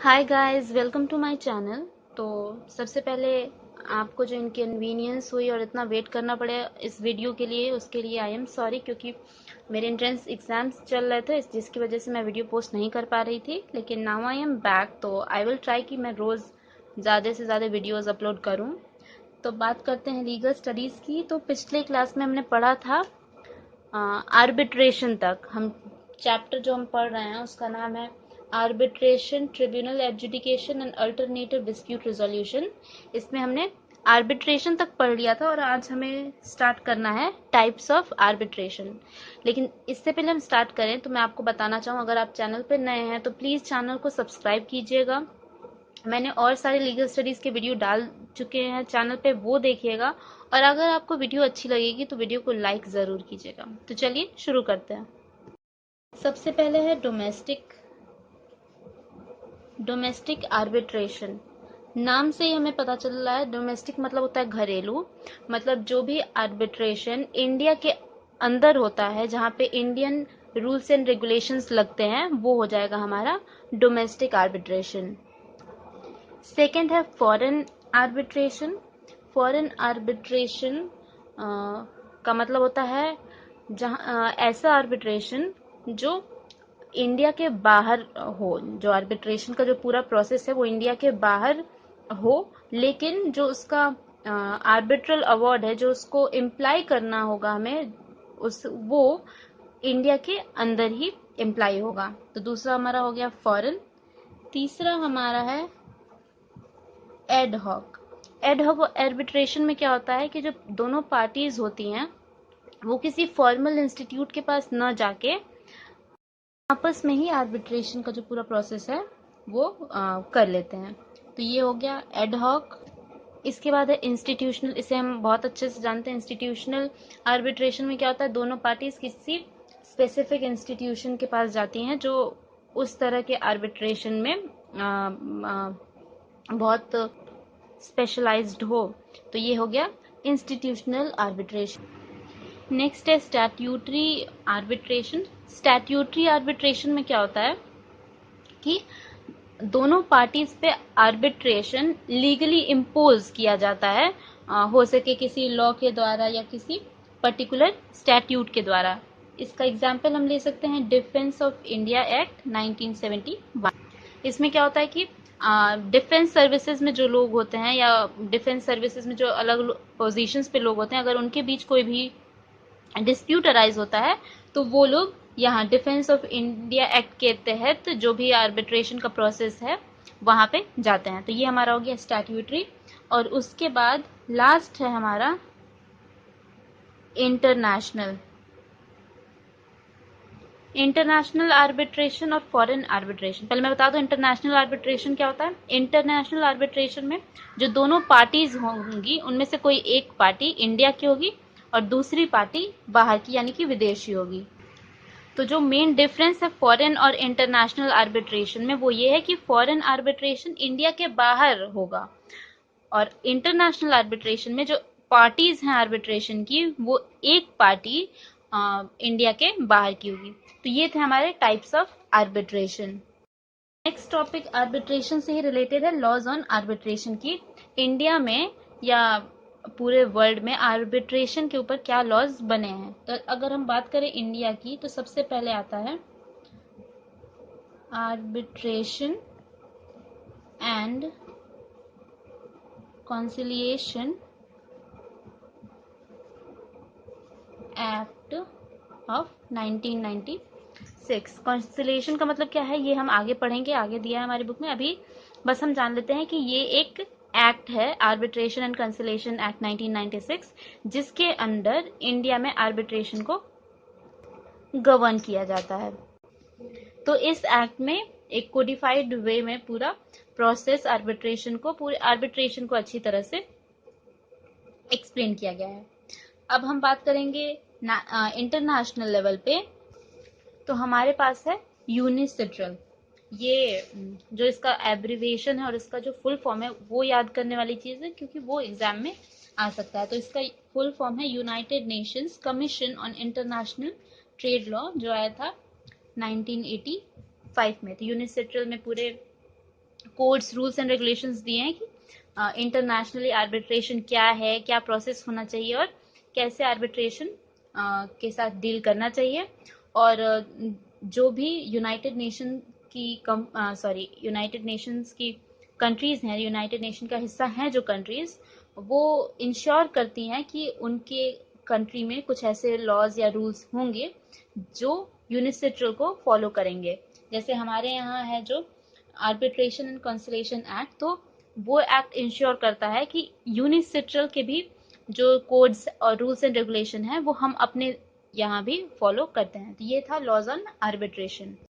Hi guys, welcome to my channel. तो सबसे पहले आपको जो इनकन्वीनियंस हुई और इतना वेट करना पड़े इस वीडियो के लिए, उसके लिए आई एम सॉरी, क्योंकि मेरे एंट्रेंस एग्जाम्स चल रहे थे जिसकी वजह से मैं वीडियो पोस्ट नहीं कर पा रही थी। लेकिन नाउ आई एम बैक, तो आई विल ट्राई कि मैं रोज़ ज़्यादा से ज़्यादा वीडियोज़ अपलोड करूँ। तो बात करते हैं लीगल स्टडीज़ की। तो पिछले क्लास में हमने पढ़ा था आर्बिट्रेशन तक। हम चैप्टर जो हम पढ़ रहे हैं उसका नाम है arbitration, tribunal adjudication and alternative dispute resolution. इसमें हमने आर्बिट्रेशन तक पढ़ लिया था और आज हमें स्टार्ट करना है टाइप्स ऑफ आर्बिट्रेशन। लेकिन इससे पहले हम स्टार्ट करें तो मैं आपको बताना चाहूँ, अगर आप चैनल पर नए हैं तो प्लीज़ चैनल को सब्सक्राइब कीजिएगा। मैंने और सारे लीगल स्टडीज़ के वीडियो डाल चुके हैं चैनल पे, वो देखिएगा। और अगर आपको वीडियो अच्छी लगेगी तो वीडियो को लाइक ज़रूर कीजिएगा। तो चलिए शुरू करते हैं। सबसे पहले है डोमेस्टिक आर्बिट्रेशन। नाम से ही हमें पता चल रहा है, डोमेस्टिक मतलब होता है घरेलू। मतलब जो भी आर्बिट्रेशन इंडिया के अंदर होता है, जहाँ पे इंडियन रूल्स एंड रेगुलेशंस लगते हैं, वो हो जाएगा हमारा डोमेस्टिक आर्बिट्रेशन। सेकेंड है फॉरेन आर्बिट्रेशन। फॉरेन आर्बिट्रेशन का मतलब होता है जहाँ ऐसा आर्बिट्रेशन जो इंडिया के बाहर हो। जो आर्बिट्रेशन का जो पूरा प्रोसेस है वो इंडिया के बाहर हो, लेकिन जो उसका आर्बिट्रल अवार्ड है, जो उसको इम्प्लाई करना होगा हमें, उस वो इंडिया के अंदर ही इम्प्लाई होगा। तो दूसरा हमारा हो गया फॉरेन। तीसरा हमारा है ad hoc. Ad hoc arbitration में क्या होता है कि जो दोनों पार्टीज होती हैं वो किसी फॉर्मल इंस्टीट्यूट के पास न जाके आपस में ही आर्बिट्रेशन का जो पूरा प्रोसेस है वो कर लेते हैं। तो ये हो गया एड हॉक। इसके बाद है इंस्टीट्यूशनल। इसे हम बहुत अच्छे से जानते हैं। इंस्टीट्यूशनल आर्बिट्रेशन में क्या होता है, दोनों पार्टीज किसी स्पेसिफिक इंस्टीट्यूशन के पास जाती हैं जो उस तरह के आर्बिट्रेशन में बहुत स्पेशलाइज्ड हो। तो ये हो गया इंस्टीट्यूशनल आर्बिट्रेशन। नेक्स्ट है स्टैट्यूटरी आर्बिट्रेशन। स्टैट्यूटरी आर्बिट्रेशन में क्या होता है कि दोनों पार्टीज पे आर्बिट्रेशन लीगली इम्पोज किया जाता है, हो सके किसी लॉ के द्वारा या किसी पर्टिकुलर स्टैट्यूट के द्वारा। इसका एग्जाम्पल हम ले सकते हैं डिफेंस ऑफ इंडिया एक्ट 1971। इसमें क्या होता है कि डिफेंस सर्विसेज में जो लोग होते हैं या डिफेंस सर्विसेज में जो अलग पोजीशंस पे लोग होते हैं, अगर उनके बीच कोई भी डिस्प्यूट अराइज होता है तो वो लोग यहाँ डिफेंस ऑफ इंडिया एक्ट के तहत जो भी आर्बिट्रेशन का प्रोसेस है वहाँ पे जाते हैं। तो ये हमारा हो गया स्टैट्यूटरी। और उसके बाद लास्ट है हमारा इंटरनेशनल। इंटरनेशनल आर्बिट्रेशन और फॉरेन आर्बिट्रेशन, पहले मैं बता दूं इंटरनेशनल आर्बिट्रेशन क्या होता है। इंटरनेशनल आर्बिट्रेशन में जो दोनों पार्टीज होंगी उनमें से कोई एक पार्टी इंडिया की होगी और दूसरी पार्टी बाहर की यानी कि विदेशी होगी। तो जो मेन डिफरेंस है फॉरेन और इंटरनेशनल आर्बिट्रेशन में वो ये है कि फॉरेन आर्बिट्रेशन इंडिया के बाहर होगा और इंटरनेशनल आर्बिट्रेशन में जो पार्टीज हैं आर्बिट्रेशन की वो एक पार्टी इंडिया के बाहर की होगी। तो ये थे हमारे types of arbitration. Next topic arbitration से ही रिलेटेड है, लॉज ऑन आर्बिट्रेशन की। इंडिया में या पूरे वर्ल्ड में आर्बिट्रेशन के ऊपर क्या लॉज बने हैं। तो अगर हम बात करें इंडिया की तो सबसे पहले आता है arbitration and conciliation act of 1996। Conciliation का मतलब क्या है ये हम आगे पढ़ेंगे, आगे दिया है हमारी बुक में। अभी बस हम जान लेते हैं कि ये एक एक्ट है, आर्बिट्रेशन एंड कंसिलेशन एक्ट 1996, जिसके अंडर इंडिया में आर्बिट्रेशन को गवर्न किया जाता है। तो इस एक्ट में एक कोडिफाइड वे में पूरा प्रोसेस पूरे आर्बिट्रेशन को अच्छी तरह से एक्सप्लेन किया गया है। अब हम बात करेंगे इंटरनेशनल लेवल पे। तो हमारे पास है यूनिसिट्रल। ये जो इसका एब्रिविएशन है और इसका जो फुल फॉर्म है वो याद करने वाली चीज है, क्योंकि वो एग्जाम में आ सकता है। तो इसका फुल फॉर्म है United Nations commission on international trade law, जो आया था 1985 में। तो यूनिसिट्रल में पूरे कोड्स, रूल्स एंड रेगुलेशंस दिए हैं कि इंटरनेशनली आर्बिट्रेशन क्या है, क्या प्रोसेस होना चाहिए और कैसे आर्बिट्रेशन के साथ डील करना चाहिए। और जो भी यूनाइटेड नेशंस की कंट्रीज हैं, यूनाइटेड नेशन का हिस्सा हैं जो कंट्रीज, वो इंश्योर करती हैं कि उनके कंट्री में कुछ ऐसे लॉज या रूल्स होंगे जो यूनिसिट्रल को फॉलो करेंगे। जैसे हमारे यहाँ है जो आर्बिट्रेशन एंड कंसलेशन एक्ट, तो वो एक्ट इंश्योर करता है कि यूनिसिट्रल के भी जो कोड्स और रूल्स एंड रेगुलेशन है वो हम अपने यहाँ भी फॉलो करते हैं। तो ये था लॉज ऑन आर्बिट्रेशन।